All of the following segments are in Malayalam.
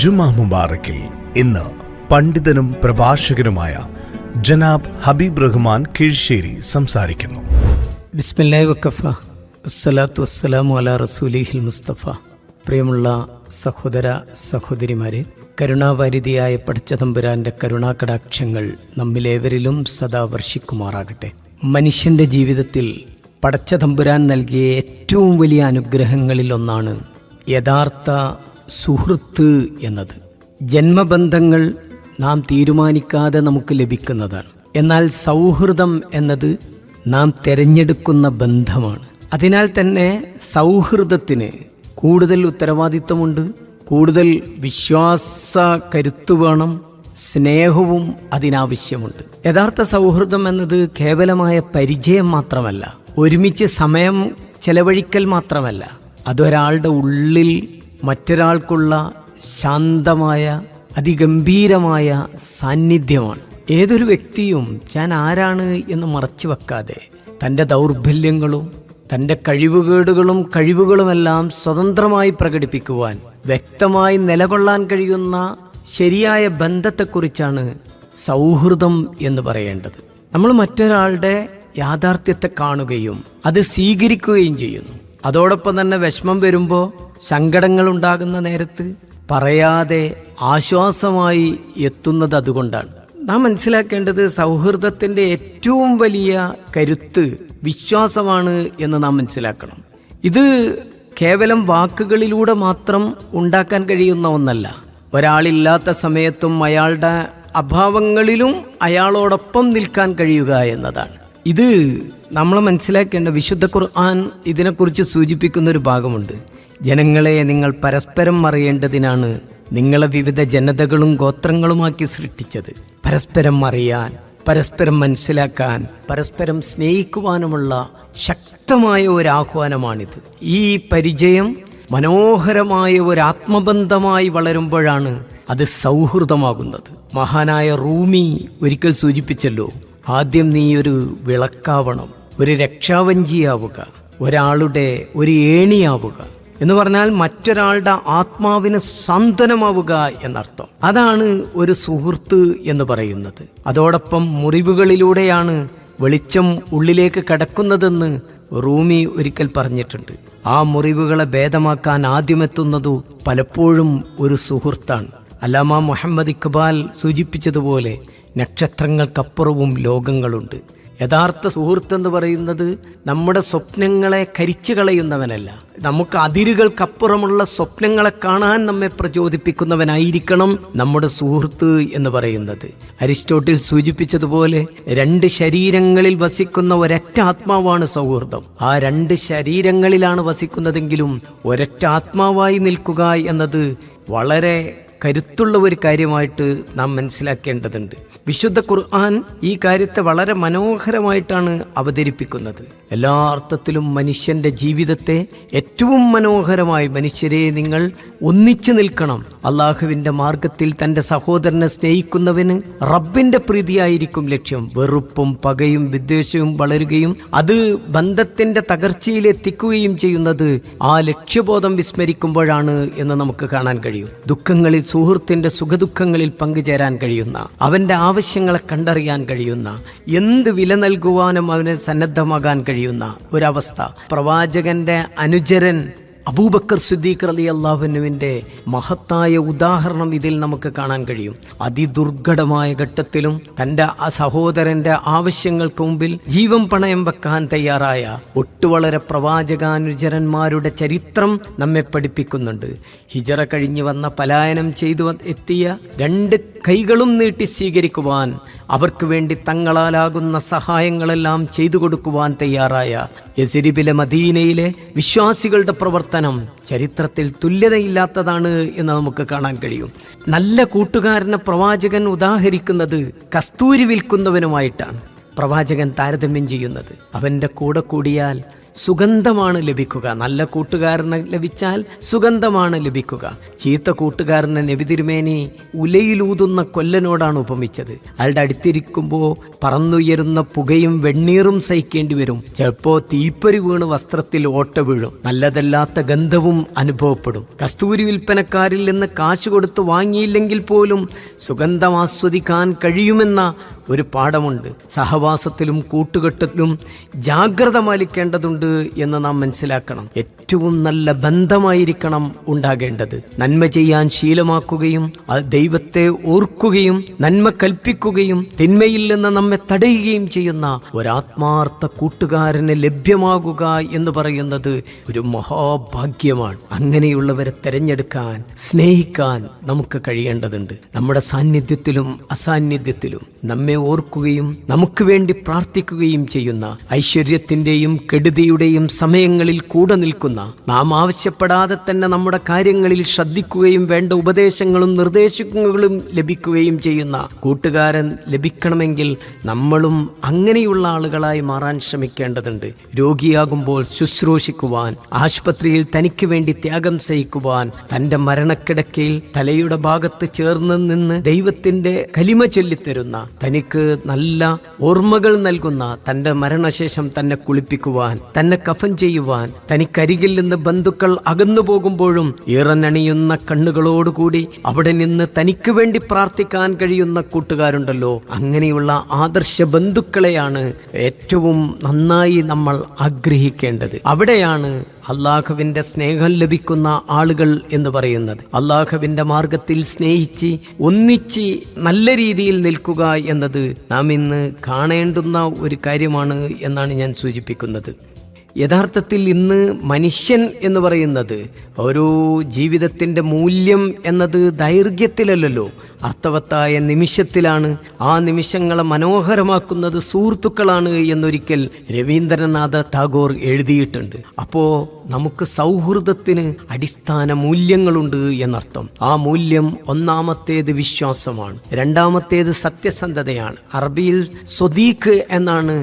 ജുമാ മുബാറക്കിൽ ഇന്ന് പണ്ഡിതനും പ്രഭാഷകനുമായ ജനാബ് ഹബീബ് റഹ്മാൻ കീഴ്ശ്ശേരി സംസാരിക്കുന്നു. ബിസ്മില്ലാഹി വക്കഫ വസ്സലാത്തു വസ്സലാമു അലാ റസൂലിഹിൽ മുസ്തഫ. പ്രിയമുള്ള സഹോദര സഹോദരിമാരെ, കരുണാവാരിധിയായ പടച്ചതമ്പുരാന്റെ കരുണാകടാക്ഷങ്ങൾ നമ്മിലേവരിലും സദാ വർഷിക്കുമാറാകട്ടെ. മനുഷ്യന്റെ ജീവിതത്തിൽ പടച്ചതമ്പുരാൻ നൽകിയ ഏറ്റവും വലിയ അനുഗ്രഹങ്ങളിൽ ഒന്നാണ് യഥാർത്ഥ സുഹൃത്ത് എന്നത്. ജന്മബന്ധങ്ങൾ നാം തീരുമാനിക്കാതെ നമുക്ക് ലഭിക്കുന്നതാണ്. എന്നാൽ സൗഹൃദം എന്നത് നാം തിരഞ്ഞെടുക്കുന്ന ബന്ധമാണ്. അതിനാൽ തന്നെ സൗഹൃദത്തിന് കൂടുതൽ ഉത്തരവാദിത്തമുണ്ട്, കൂടുതൽ വിശ്വാസ കരുത്ത് വേണം, സ്നേഹവും അതിനാവശ്യമുണ്ട്. യഥാർത്ഥ സൗഹൃദം എന്നത് കേവലമായ പരിചയം മാത്രമല്ല, ഒരുമിച്ച് സമയം ചെലവഴിക്കൽ മാത്രമല്ല, അതൊരാളുടെ ഉള്ളിൽ മറ്റൊരാൾക്കുള്ള ശാന്തമായ അതിഗംഭീരമായ സാന്നിധ്യമാണ്. ഏതൊരു വ്യക്തിയും ഞാൻ ആരാണ് എന്ന് മറച്ചു വെക്കാതെ തൻ്റെ ദൗർബല്യങ്ങളും തൻ്റെ കഴിവുകളുമെല്ലാം സ്വതന്ത്രമായി പ്രകടിപ്പിക്കുവാൻ, വ്യക്തമായി നിലകൊള്ളാൻ കഴിയുന്ന ശരിയായ ബന്ധത്തെക്കുറിച്ചാണ് സൗഹൃദം എന്ന് പറയേണ്ടത്. നമ്മൾ മറ്റൊരാളുടെ യാഥാർത്ഥ്യത്തെ കാണുകയും അത് സ്വീകരിക്കുകയും ചെയ്യുന്നു. അതോടൊപ്പം തന്നെ വിഷമം വരുമ്പോൾ, സങ്കടങ്ങൾ ഉണ്ടാകുന്ന നേരത്ത് പറയാതെ ആശ്വാസമായി എത്തുന്നത് അതുകൊണ്ടാണ്. നാം മനസ്സിലാക്കേണ്ടത് സൗഹൃദത്തിൻ്റെ ഏറ്റവും വലിയ കരുത്ത് വിശ്വാസമാണ് എന്ന് നാം മനസ്സിലാക്കണം. ഇത് കേവലം വാക്കുകളിലൂടെ മാത്രം ഉണ്ടാക്കാൻ കഴിയുന്ന ഒന്നല്ല. ഒരാളില്ലാത്ത സമയത്തും അയാളുടെ അഭാവങ്ങളിലും അയാളോടൊപ്പം നിൽക്കാൻ കഴിയുക എന്നതാണ്. ഇത് നമ്മൾ മനസ്സിലാക്കേണ്ട. വിശുദ്ധ ഖുർആൻ ഇതിനെക്കുറിച്ച് സൂചിപ്പിക്കുന്നൊരു ഭാഗമുണ്ട്. ജനങ്ങളെ, നിങ്ങൾ പരസ്പരം അറിയേണ്ടതിനാണ് നിങ്ങളെ വിവിധ ജനതകളും ഗോത്രങ്ങളുമാക്കി സൃഷ്ടിച്ചത്. പരസ്പരം അറിയാൻ, പരസ്പരം മനസ്സിലാക്കാൻ, പരസ്പരം സ്നേഹിക്കുവാനുമുള്ള ശക്തമായ ഒരു ആഹ്വാനമാണിത്. ഈ പരിചയം മനോഹരമായ ഒരു ആത്മബന്ധമായി വളരുമ്പോഴാണ് അത് സൗഹൃദമാകുന്നത്. മഹാനായ റൂമി ഒരിക്കൽ സൂചിപ്പിച്ചല്ലോ, ആദ്യം നീ ഒരു വിളക്കാവണം, ഒരു രക്ഷാവഞ്ചിയാവുക, ഒരാളുടെ ഒരു ഏണിയാവുക എന്ന് പറഞ്ഞാൽ മറ്റൊരാളുടെ ആത്മാവിന് സാന്ത്വനമാവുക എന്നർത്ഥം. അതാണ് ഒരു സുഹൃത്ത് എന്ന് പറയുന്നത്. അതോടൊപ്പം മുറിവുകളിലൂടെയാണ് വെളിച്ചം ഉള്ളിലേക്ക് കടക്കുന്നതെന്ന് റൂമി ഒരിക്കൽ പറഞ്ഞിട്ടുണ്ട്. ആ മുറിവുകളെ ഭേദമാക്കാൻ ആദ്യമെത്തുന്നതു പലപ്പോഴും ഒരു സുഹൃത്താണ്. അല്ലാമ മുഹമ്മദ് ഇഖ്ബാൽ സൂചിപ്പിച്ചതുപോലെ നക്ഷത്രങ്ങൾക്കപ്പുറവും ലോകങ്ങളുണ്ട്. യഥാർത്ഥ സുഹൃത്തെന്ന് പറയുന്നത് നമ്മുടെ സ്വപ്നങ്ങളെ കരിച്ചു കളയുന്നവനല്ല, നമുക്ക് അതിരുകൾക്കപ്പുറമുള്ള സ്വപ്നങ്ങളെ കാണാൻ നമ്മെ പ്രചോദിപ്പിക്കുന്നവനായിരിക്കണം നമ്മുടെ സുഹൃത്ത് എന്ന് പറയുന്നത്. അരിസ്റ്റോട്ടിൽ സൂചിപ്പിച്ചതുപോലെ 2 ശരീരങ്ങളിൽ വസിക്കുന്ന ഒരൊറ്റ ആത്മാവാണ് സൗഹൃദം. ആ 2 ശരീരങ്ങളിലാണ് വസിക്കുന്നതെങ്കിലും ഒരൊറ്റ ആത്മാവായി നിൽക്കുക എന്നത് വളരെ കരുത്തുള്ള ഒരു കാര്യമായിട്ട് നാം മനസ്സിലാക്കേണ്ടതുണ്ട്. വിശുദ്ധ ഖുർആൻ ഈ കാര്യത്തെ വളരെ മനോഹരമായിട്ടാണ് അവതരിപ്പിക്കുന്നത്. എല്ലാ അർത്ഥത്തിലും മനുഷ്യന്റെ ജീവിതത്തെ ഏറ്റവും മനോഹരമായി, മനുഷ്യരെ നിങ്ങൾ ഒന്നിച്ചു നിൽക്കണം, അള്ളാഹുവിൻ്റെ മാർഗത്തിൽ തൻ്റെ സഹോദരനെ സ്നേഹിക്കുന്നവന് റബ്ബിൻ്റെ പ്രീതിയായിരിക്കും ലക്ഷ്യം. വെറുപ്പും പകയും വിദ്വേഷവും വളരുകയും അത് ബന്ധത്തിൻ്റെ തകർച്ചയിലെത്തിക്കുകയും ചെയ്യുന്നത് ആ ലക്ഷ്യബോധം വിസ്മരിക്കുമ്പോഴാണ് എന്ന് നമുക്ക് കാണാൻ കഴിയും. ദുഃഖങ്ങളിൽ സുഹൃത്തിൻ്റെ സുഖദുഃഖങ്ങളിൽ പങ്കുചേരാൻ കഴിയുന്ന, അവൻ്റെ ആവശ്യങ്ങളെ കണ്ടറിയാൻ കഴിയുന്ന, എന്ത് വില നൽകുവാനും അവന് സന്നദ്ധമാകാൻ കഴിയുന്ന ഒരവസ്ഥ. പ്രവാചകന്റെ അനുചരൻ അബൂബക്കർ സിദ്ദീഖ് റളിയല്ലാഹു അൻഹുവിൻ്റെ മഹത്തായ ഉദാഹരണം ഇതിൽ നമുക്ക് കാണാൻ കഴിയും. അതിദുർഘടമായ ഘട്ടത്തിലും തൻ്റെ ആ സഹോദരൻ്റെ ആവശ്യങ്ങൾക്ക് മുമ്പിൽ ജീവൻ പണയം വെക്കാൻ തയ്യാറായ ഒട്ടുവളരെ പ്രവാചകാനുചരന്മാരുടെ ചരിത്രം നമ്മെ പഠിപ്പിക്കുന്നുണ്ട്. ഹിജറ കഴിഞ്ഞു വന്ന, പലായനം ചെയ്തു എത്തിയ 2 കൈകളും നീട്ടി സ്വീകരിക്കുവാൻ, അവർക്ക് വേണ്ടി തങ്ങളാലാകുന്ന സഹായങ്ങളെല്ലാം ചെയ്തു കൊടുക്കുവാൻ തയ്യാറായ യസ്രിബിലെ മദീനയിലെ വിശ്വാസികളുടെ പ്രവർത്തനം ചരിത്രത്തിൽ തുല്യതയില്ലാത്തതാണ് എന്ന് നമുക്ക് കാണാൻ കഴിയും. നല്ല കൂട്ടുകാരനെ പ്രവാചകൻ ഉദാഹരിക്കുന്നത് കസ്തൂരി വിൽക്കുന്നവനുമായിട്ടാണ് പ്രവാചകൻ താരതമ്യം ചെയ്യുന്നത്. അവൻ്റെ കൂടെ കൂടിയാൽ സുഗന്ധമാണ് ലഭിക്കുക. നല്ല കൂട്ടുകാരനെ ലഭിച്ചാൽ സുഗന്ധമാണ് ലഭിക്കുക. ചീത്ത കൂട്ടുകാരനെ നബി തിരുമേനി ഉലയിലൂതുന്ന കൊല്ലനോടാണ് ഉപമിച്ചത്. അയാളുടെ അടുത്തിരിക്കുമ്പോൾ പറന്നുയരുന്ന പുകയും വെണ്ണീറും സഹിക്കേണ്ടി വരും. ചിലപ്പോൾ തീപ്പൊരി വീണ് വസ്ത്രത്തിൽ ഓട്ട വീഴും. നല്ലതല്ലാത്ത ഗന്ധവും അനുഭവപ്പെടും. കസ്തൂരി വിൽപ്പനക്കാരിൽ നിന്ന് കാശ് കൊടുത്ത് വാങ്ങിയില്ലെങ്കിൽ പോലും സുഗന്ധം ആസ്വദിക്കാൻ കഴിയുമെന്ന ഒരു പാഠമുണ്ട്. സഹവാസത്തിലും കൂട്ടുകെട്ടിലും ജാഗ്രത പാലിക്കേണ്ടതുണ്ട് എന്ന് നാം മനസ്സിലാക്കണം. ഏറ്റവും നല്ല ബന്ധമായിരിക്കണം ഉണ്ടാകേണ്ടത്. നന്മ ചെയ്യാൻ ശീലമാക്കുകയും അത് ദൈവത്തെ ഓർക്കുകയും നന്മ കൽപ്പിക്കുകയും തിന്മയിൽ നിന്ന് നമ്മെ തടയുകയും ചെയ്യുന്ന ഒരാത്മാർത്ഥ കൂട്ടുകാരന് ലഭ്യമാകുക എന്ന് പറയുന്നത് ഒരു മഹാഭാഗ്യമാണ്. അങ്ങനെയുള്ളവരെ തിരഞ്ഞെടുക്കാൻ, സ്നേഹിക്കാൻ നമുക്ക് കഴിയേണ്ടതുണ്ട്. നമ്മുടെ സാന്നിധ്യത്തിലും അസാന്നിധ്യത്തിലും നമ്മെ ഓർക്കുകയും നമുക്ക് വേണ്ടി പ്രാർത്ഥിക്കുകയും ചെയ്യുന്ന, ഐശ്വര്യത്തിന്റെയും കെടുതിയുടെയും സമയങ്ങളിൽ കൂടെ നിൽക്കുന്ന, നാം ആവശ്യപ്പെടാതെ തന്നെ നമ്മുടെ കാര്യങ്ങളിൽ ശ്രദ്ധിക്കുകയും വേണ്ട ഉപദേശങ്ങളും നിർദ്ദേശങ്ങളും ലഭിക്കുകയും ചെയ്യുന്ന കൂട്ടുകാരൻ ലഭിക്കണമെങ്കിൽ നമ്മളും അങ്ങനെയുള്ള ആളുകളായി മാറാൻ ശ്രമിക്കേണ്ടതുണ്ട്. രോഗിയാകുമ്പോൾ ശുശ്രൂഷിക്കുവാൻ, ആശുപത്രിയിൽ തനിക്ക് വേണ്ടി ത്യാഗം സഹിക്കുവാൻ, തൻ്റെ മരണക്കിടക്കയിൽ തലയുടെ ഭാഗത്ത് ചേർന്ന് നിന്ന് ദൈവത്തിൻ്റെ കലിമ ചൊല്ലിത്തരുന്ന, തനിക്ക് നല്ല ഓർമ്മകൾ നൽകുന്ന, തൻ്റെ മരണശേഷം തന്നെ കുളിപ്പിക്കുവാൻ, തന്നെ കഫൻ ചെയ്യുവാൻ, തനിക്കരികിൽ നിന്ന് ബന്ധുക്കൾ അകന്നു പോകുമ്പോഴും ഈറനണിയുന്ന കണ്ണുകളോടുകൂടി അവിടെ നിന്ന് തനിക്ക് വേണ്ടി പ്രാർത്ഥിക്കാൻ കഴിയുന്ന കൂട്ടുകാരുണ്ടല്ലോ. അങ്ങനെയുള്ള ആദർശ ബന്ധുക്കളെയാണ് ഏറ്റവും നന്നായി നമ്മൾ ആഗ്രഹിക്കേണ്ടത്. അവിടെയാണ് അള്ളാഹുവിൻ്റെ സ്നേഹം ലഭിക്കുന്ന ആളുകൾ എന്ന് പറയുന്നത്. അള്ളാഹുവിൻ്റെ മാർഗത്തിൽ സ്നേഹിച്ച് ഒന്നിച്ച് നല്ല രീതിയിൽ നിൽക്കുക എന്നത് നാം ഇന്ന് കാണേണ്ടുന്ന ഒരു കാര്യമാണ് എന്നാണ് ഞാൻ സൂചിപ്പിക്കുന്നത്. യഥാർത്ഥത്തിൽ ഇന്ന് മനുഷ്യൻ എന്ന് പറയുന്നത് ഒരു ജീവിതത്തിൻ്റെ മൂല്യം എന്നത് ദൈർഘ്യത്തിലല്ലല്ലോ, അർത്ഥവത്തായ നിമിഷത്തിലാണ്. ആ നിമിഷങ്ങളെ മനോഹരമാക്കുന്നത് സുഹൃത്തുക്കളാണ് എന്നൊരിക്കൽ രവീന്ദ്രനാഥ ടാഗോർ എഴുതിയിട്ടുണ്ട്. അപ്പോൾ നമുക്ക് സൗഹൃദത്തിന് അടിസ്ഥാന മൂല്യങ്ങളുണ്ട് എന്നർത്ഥം. ആ മൂല്യം ഒന്നാമത്തേത് വിശ്വാസമാണ്, രണ്ടാമത്തേത് സത്യസന്ധതയാണ്. അറബിയിൽ സ്വദീഖ് എന്നാണ്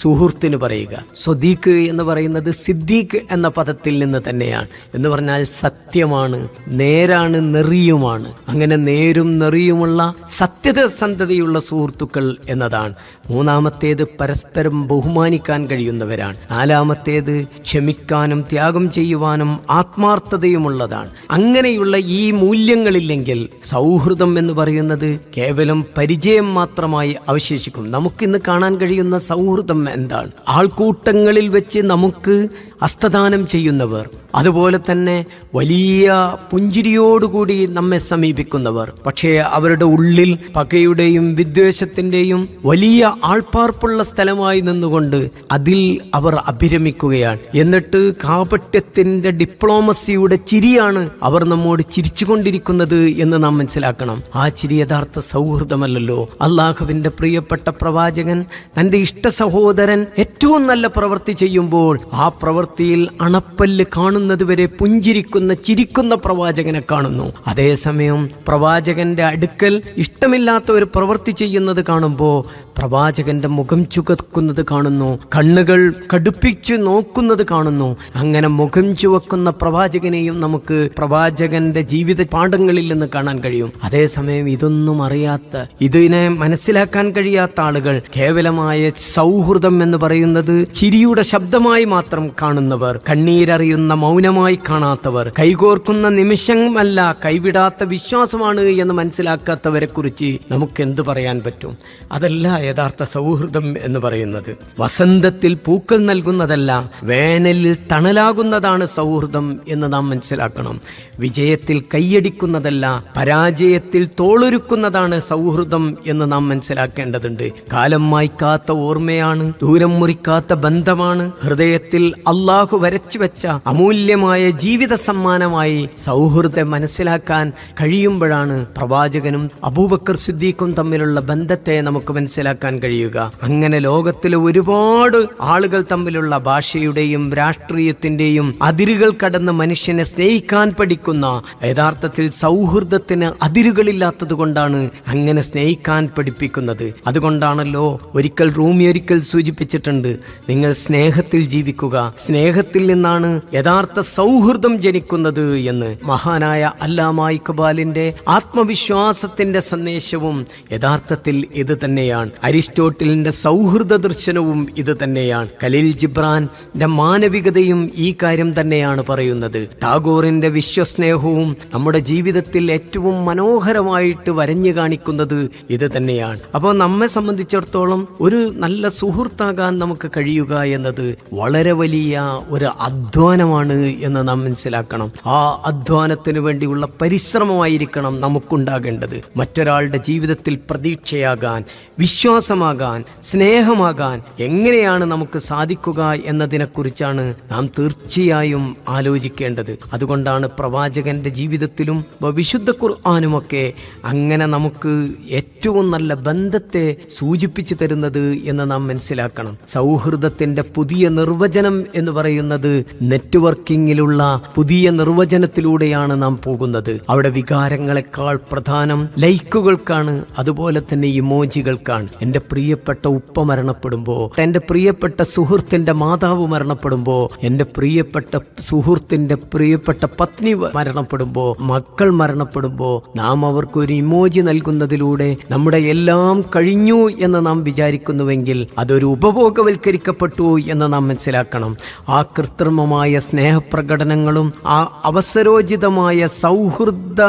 സുഹൃത്തിന് പറയുക. സ്വദീഖ് എന്ന് പറയുന്നത് സിദ്ദീഖ് എന്ന പദത്തിൽ നിന്ന് തന്നെയാണ്. എന്ന് പറഞ്ഞാൽ സത്യമാണ്, നേരാണ്, നെറിയുമാണ്. അങ്ങനെ നേരും നെറിയുമുള്ള സത്യസന്ധതയുള്ള സുഹൃത്തുക്കൾ എന്നതാണ്. മൂന്നാമത്തേത് പരസ്പരം ബഹുമാനിക്കാൻ കഴിയുന്നവരാണ്. നാലാമത്തേത് ക്ഷമിക്കാനും ത്യാഗം ചെയ്യുവാനും ആത്മാർത്ഥതയുമുള്ളതാണ്. അങ്ങനെയുള്ള ഈ മൂല്യങ്ങളില്ലെങ്കിൽ സൗഹൃദം എന്ന് പറയുന്നത് കേവലം പരിചയം മാത്രമായി അവശേഷിക്കും. നമുക്കിന്ന് കാണാൻ കഴിയുന്ന സൗഹൃദം എന്താണ്? ആൾക്കൂട്ടങ്ങളിൽ വെച്ച് നമുക്ക് ഹസ്തദാനം ചെയ്യുന്നവർ, അതുപോലെ തന്നെ വലിയ പുഞ്ചിരിയോടുകൂടി നമ്മെ സമീപിക്കുന്നവർ, പക്ഷേ അവരുടെ ഉള്ളിൽ പകയുടെയും വിദ്വേഷത്തിൻ്റെയും വലിയ ആൾപ്പാർപ്പുള്ള സ്ഥലമായി നിന്നുകൊണ്ട് അതിൽ അവർ അഭിരമിക്കുകയാണ്. എന്നിട്ട് കാപട്യത്തിൻ്റെ ഡിപ്ലോമസിയുടെ ചിരിയാണ് അവർ നമ്മോട് ചിരിച്ചുകൊണ്ടിരിക്കുന്നത് എന്ന് നാം മനസ്സിലാക്കണം. ആ ചിരി യഥാർത്ഥ സൗഹൃദമല്ലല്ലോ. അള്ളാഹുവിൻ്റെ പ്രിയപ്പെട്ട പ്രവാചകൻ തൻ്റെ ഇഷ്ട സഹോദരൻ ഏറ്റവും നല്ല പ്രവൃത്തി ചെയ്യുമ്പോൾ ആ പ്രവൃത്തിയിൽ അണപ്പല്ല് കാണുന്നത് വരെ പുഞ്ചിരിക്കുന്ന, ചിരിക്കുന്ന പ്രവാചകനെ കാണുന്നു. അതേസമയം പ്രവാചകന്റെ അടുക്കൽ ഇഷ്ടമില്ലാത്ത ഒരു പ്രവൃത്തി ചെയ്യുന്നത് കാണുമ്പോൾ പ്രവാചകന്റെ മുഖം ചുവക്കുന്നത് കാണുന്നു, കണ്ണുകൾ കടുപ്പിച്ചു നോക്കുന്നത് കാണുന്നു. അങ്ങനെ മുഖം ചുവക്കുന്ന പ്രവാചകനെയും നമുക്ക് പ്രവാചകന്റെ ജീവിത പാഠങ്ങളിൽ നിന്ന് കാണാൻ കഴിയും. അതേസമയം ഇതൊന്നും അറിയാത്ത, ഇതിനെ മനസ്സിലാക്കാൻ കഴിയാത്ത ആളുകൾ കേവലമായ സൗഹൃദം എന്ന് പറയുന്നത് ചിരിയുടെ ശബ്ദമായി മാത്രം കാണുന്നവർ, കണ്ണീരറിയുന്ന മൗനമായി കാണാത്തവർ, കൈകോർക്കുന്ന നിമിഷമല്ല കൈവിടാത്ത വിശ്വാസമാണ് എന്ന് മനസ്സിലാക്കാത്തവരെ കുറിച്ച് നമുക്ക് എന്തു പറയാൻ പറ്റും? അതല്ല യഥാർത്ഥ സൗഹൃദം എന്ന് പറയുന്നത്. വസന്തത്തിൽ പൂക്കൾ നൽകുന്നതല്ല, വേനലിൽ തണലാകുന്നതാണ് സൗഹൃദം എന്ന് നാം മനസ്സിലാക്കണം. വിജയത്തിൽ കൈയടിക്കുന്നതല്ല, പരാജയത്തിൽ തോളൊരുക്കുന്നതാണ് സൗഹൃദം എന്ന് നാം മനസ്സിലാക്കേണ്ടതുണ്ട്. കാലം മായ്ക്കാത്ത ഓർമ്മയാണ്, ദൂരം മുറിക്കാത്ത ബന്ധമാണ്, ഹൃദയത്തിൽ അള്ളാഹു വരച്ചു വെച്ച അമൂല്യമായ ജീവിത സമ്മാനമായി സൗഹൃദം മനസ്സിലാക്കാൻ കഴിയുമ്പോഴാണ് പ്രവാചകനും അബൂബക്കർ സിദ്ദീഖും തമ്മിലുള്ള ബന്ധത്തെ നമുക്ക് മനസ്സിലാക്കാൻ കഴിയുക. അങ്ങനെ ലോകത്തിലെ ഒരുപാട് ആളുകൾ തമ്മിലുള്ള ഭാഷയുടെയും രാഷ്ട്രീയത്തിന്റെയും അതിരുകൾ കടന്ന് മനുഷ്യനെ സ്നേഹിക്കാൻ പഠിക്കുന്ന, യഥാർത്ഥത്തിൽ സൗഹൃദത്തിന് അതിരുകളില്ലാത്തത് കൊണ്ടാണ് അങ്ങനെ സ്നേഹിക്കാൻ പഠിപ്പിക്കുന്നത്. അതുകൊണ്ടാണല്ലോ ഒരിക്കൽ റൂമി സൂചിപ്പിച്ചിട്ടുണ്ട്, നിങ്ങൾ സ്നേഹത്തിൽ ജീവിക്കുക, സ്നേഹത്തിൽ നിന്നാണ് യഥാർത്ഥ സൗഹൃദം ജനിക്കുന്നത് എന്ന് മഹാനായ അല്ലാമ ഇഖ്ബാലിന്റെ ആത്മവിശ്വാസത്തിന്റെ സന്ദേശവും യഥാർത്ഥത്തിൽ ഇത് തന്നെയാണ്. അരിസ്റ്റോട്ടിലിന്റെ സൗഹൃദ ദർശനവും ഇത് തന്നെയാണ്. ഖലീൽ ജിബ്രാന്റെ മാനവികതയും ഈ കാര്യം തന്നെയാണ് പറയുന്നത്. ടാഗോറിന്റെ വിശ്വസ്നേഹവും നമ്മുടെ ജീവിതത്തിൽ ഏറ്റവും മനോഹരമായിട്ട് വരഞ്ഞു കാണിക്കുന്നത് ഇത് തന്നെയാണ്. അപ്പോൾ നമ്മെ സംബന്ധിച്ചിടത്തോളം ഒരു നല്ല സുഹൃത്താകാൻ നമുക്ക് കഴിയുക എന്നത് വളരെ വലിയ ഒരു അധ്വാനമാണ് എന്ന് നാം മനസ്സിലാക്കണം. ആ അധ്വാനത്തിന് വേണ്ടിയുള്ള പരിശ്രമമായിരിക്കണം നമുക്കുണ്ടാകേണ്ടത്. മറ്റൊരാളുടെ ജീവിതത്തിൽ പ്രതീക്ഷയാകാൻ, വിശ്വാസമാകാൻ, സ്നേഹമാകാൻ എങ്ങനെയാണ് നമുക്ക് സാധിക്കുക എന്നതിനെക്കുറിച്ചാണ് നാം തീർച്ചയായും ആലോചിക്കേണ്ടത്. അതുകൊണ്ടാണ് പ്രവാചകന്റെ ജീവിതത്തിലും വിശുദ്ധ ഖുർആനുമൊക്കെ അങ്ങനെ നമുക്ക് ഏറ്റവും നല്ല ബന്ധത്തെ സൂചിപ്പിച്ചു തരുന്നത് എന്ന് നാം മനസ്സിലാക്കണം. സൗഹൃദത്തിന്റെ പുതിയ നിർവചനം എന്ന് പറയുന്നത് നെറ്റ്വർക്കിങ്ങിലുള്ള പുതിയ നിർവചനത്തിലൂടെയാണ് നാം പോകുന്നത്. അവിടെ വികാരങ്ങളെക്കാൾ പ്രധാനം ലൈക്കുകൾക്കാണ്, അതുപോലെ തന്നെ ഇമോജികൾക്കാണ്. എൻ്റെ പ്രിയപ്പെട്ട ഉപ്പ മരണപ്പെടുമ്പോൾ, എൻ്റെ പ്രിയപ്പെട്ട സുഹൃത്തിന്റെ മാതാവ് മരണപ്പെടുമ്പോൾ, എൻ്റെ പ്രിയപ്പെട്ട സുഹൃത്തിന്റെ പ്രിയപ്പെട്ട പത്നി മരണപ്പെടുമ്പോൾ, മക്കൾ മരണപ്പെടുമ്പോൾ നാം അവർക്ക് ഒരു ഇമോജി നൽകുന്നതിലൂടെ നമ്മുടെ എല്ലാം കഴിഞ്ഞു എന്ന് നാം വിചാരിക്കുന്നുവെങ്കിൽ അതൊരു ഉപഭോഗവൽക്കരിക്കപ്പെട്ടു എന്ന് നാം മനസ്സിലാക്കണം. ആ കൃത്രിമമായ സ്നേഹപ്രകടനങ്ങളും ആ അവസരോചിതമായ സൗഹൃദ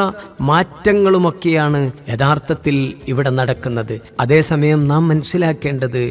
മാറ്റങ്ങളുമൊക്കെയാണ് യഥാർത്ഥത്തിൽ ഇവിടെ നടക്കുന്നത്. അതേസമയം നാം മനസ്സിലാക്കേണ്ടത്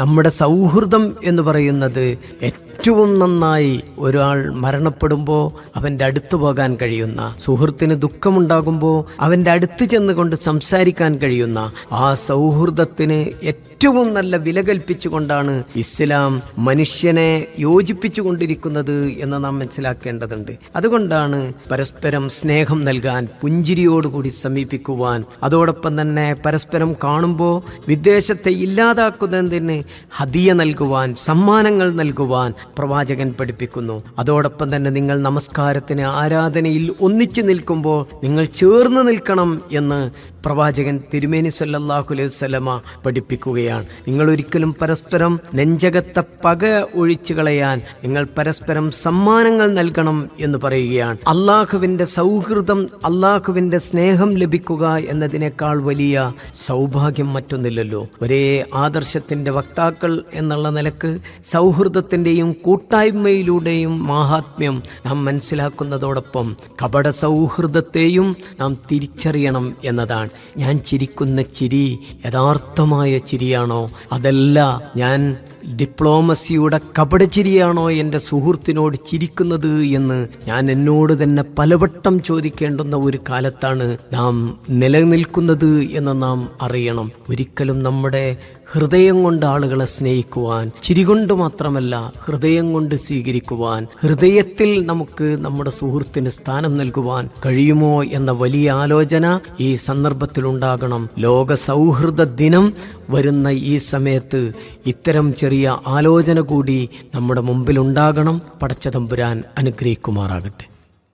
നമ്മുടെ സൗഹൃദം എന്ന് പറയുന്നത് ഏറ്റവും നന്നായി ഒരാൾ മരണപ്പെടുമ്പോൾ അവൻ്റെ അടുത്ത് പോകാൻ കഴിയുന്ന, സുഹൃത്തിന് ദുഃഖമുണ്ടാകുമ്പോൾ അവൻ്റെ അടുത്ത് ചെന്നുകൊണ്ട് സംസാരിക്കാൻ കഴിയുന്ന ആ സൗഹൃദത്തിന് ഏറ്റവും നല്ല വില കൽപ്പിച്ചുകൊണ്ടാണ് ഇസ്ലാം മനുഷ്യനെ യോജിപ്പിച്ചു കൊണ്ടിരിക്കുന്നത് എന്ന് നാം മനസ്സിലാക്കേണ്ടതുണ്ട്. അതുകൊണ്ടാണ് പരസ്പരം സ്നേഹം നൽകാൻ, പുഞ്ചിരിയോടുകൂടി സമീപിക്കുവാൻ, അതോടൊപ്പം തന്നെ പരസ്പരം കാണുമ്പോൾ വിദ്വേഷത്തെ ഇല്ലാതാക്കുന്നതിന് ഹദിയ നൽകുവാൻ, സമ്മാനങ്ങൾ നൽകുവാൻ പ്രവാചകൻ പഠിപ്പിക്കുന്നു. അതോടൊപ്പം തന്നെ നിങ്ങൾ നമസ്കാരത്തിന്, ആരാധനയിൽ ഒന്നിച്ചു നിൽക്കുമ്പോൾ നിങ്ങൾ ചേർന്ന് നിൽക്കണം എന്ന് പ്രവാചകൻ തിരുമേനി സല്ലല്ലാഹു അലൈഹി വസല്ലമ പഠിപ്പിക്കുകയാണ്. നിങ്ങൾ ഒരിക്കലും പരസ്പരം നെഞ്ചകത്തെ പക ഒഴിച്ചു കളയാൻ നിങ്ങൾ പരസ്പരം സമ്മാനങ്ങൾ നൽകണം എന്ന് പറയുകയാണ്. അള്ളാഹുവിൻ്റെ സൗഹൃദം, അള്ളാഹുവിൻ്റെ സ്നേഹം ലഭിക്കുക എന്നതിനേക്കാൾ വലിയ സൗഭാഗ്യം മറ്റൊന്നില്ലല്ലോ. ഒരേ ആദർശത്തിൻ്റെ വക്താക്കൾ എന്നുള്ള നിലക്ക് സൗഹൃദത്തിൻ്റെയും കൂട്ടായ്മയിലൂടെയും മാഹാത്മ്യം നാം മനസ്സിലാക്കുന്നതോടൊപ്പം കപട സൗഹൃദത്തെയും നാം തിരിച്ചറിയണം എന്നതാണ്. ഞാൻ ചിരിക്കുന്ന ചിരി യഥാർത്ഥമായ ചിരിയാണോ, അതല്ല ഞാൻ ഡിപ്ലോമസിയുടെ കപടച്ചിരിയാണോ എൻ്റെ സുഹൃത്തിനോട് ചിരിക്കുന്നത് എന്ന് ഞാൻ എന്നോട് തന്നെ പലവട്ടം ചോദിക്കേണ്ടുന്ന ഒരു കാലത്താണ് നാം നിലനിൽക്കുന്നത് എന്ന് നാം അറിയണം. ഒരിക്കലും നമ്മുടെ ഹൃദയം കൊണ്ട് ആളുകളെ സ്നേഹിക്കുവാൻ, ചിരി കൊണ്ട് മാത്രമല്ല ഹൃദയം കൊണ്ട് സ്വീകരിക്കുവാൻ, ഹൃദയത്തിൽ നമുക്ക് നമ്മുടെ സുഹൃത്തിന് സ്ഥാനം നൽകുവാൻ കഴിയുമോ എന്ന വലിയ ആലോചന ഈ സന്ദർഭത്തിൽ ഉണ്ടാകണം. ലോക സൗഹൃദ ദിനം വരുന്ന ഈ സമയത്ത് ഇത്തരം ചെറിയ ആലോചന കൂടി നമ്മുടെ മുമ്പിൽ ഉണ്ടാകണം. പടച്ച തമ്പുരാൻ അനുഗ്രഹിക്കുമാറാകട്ടെ.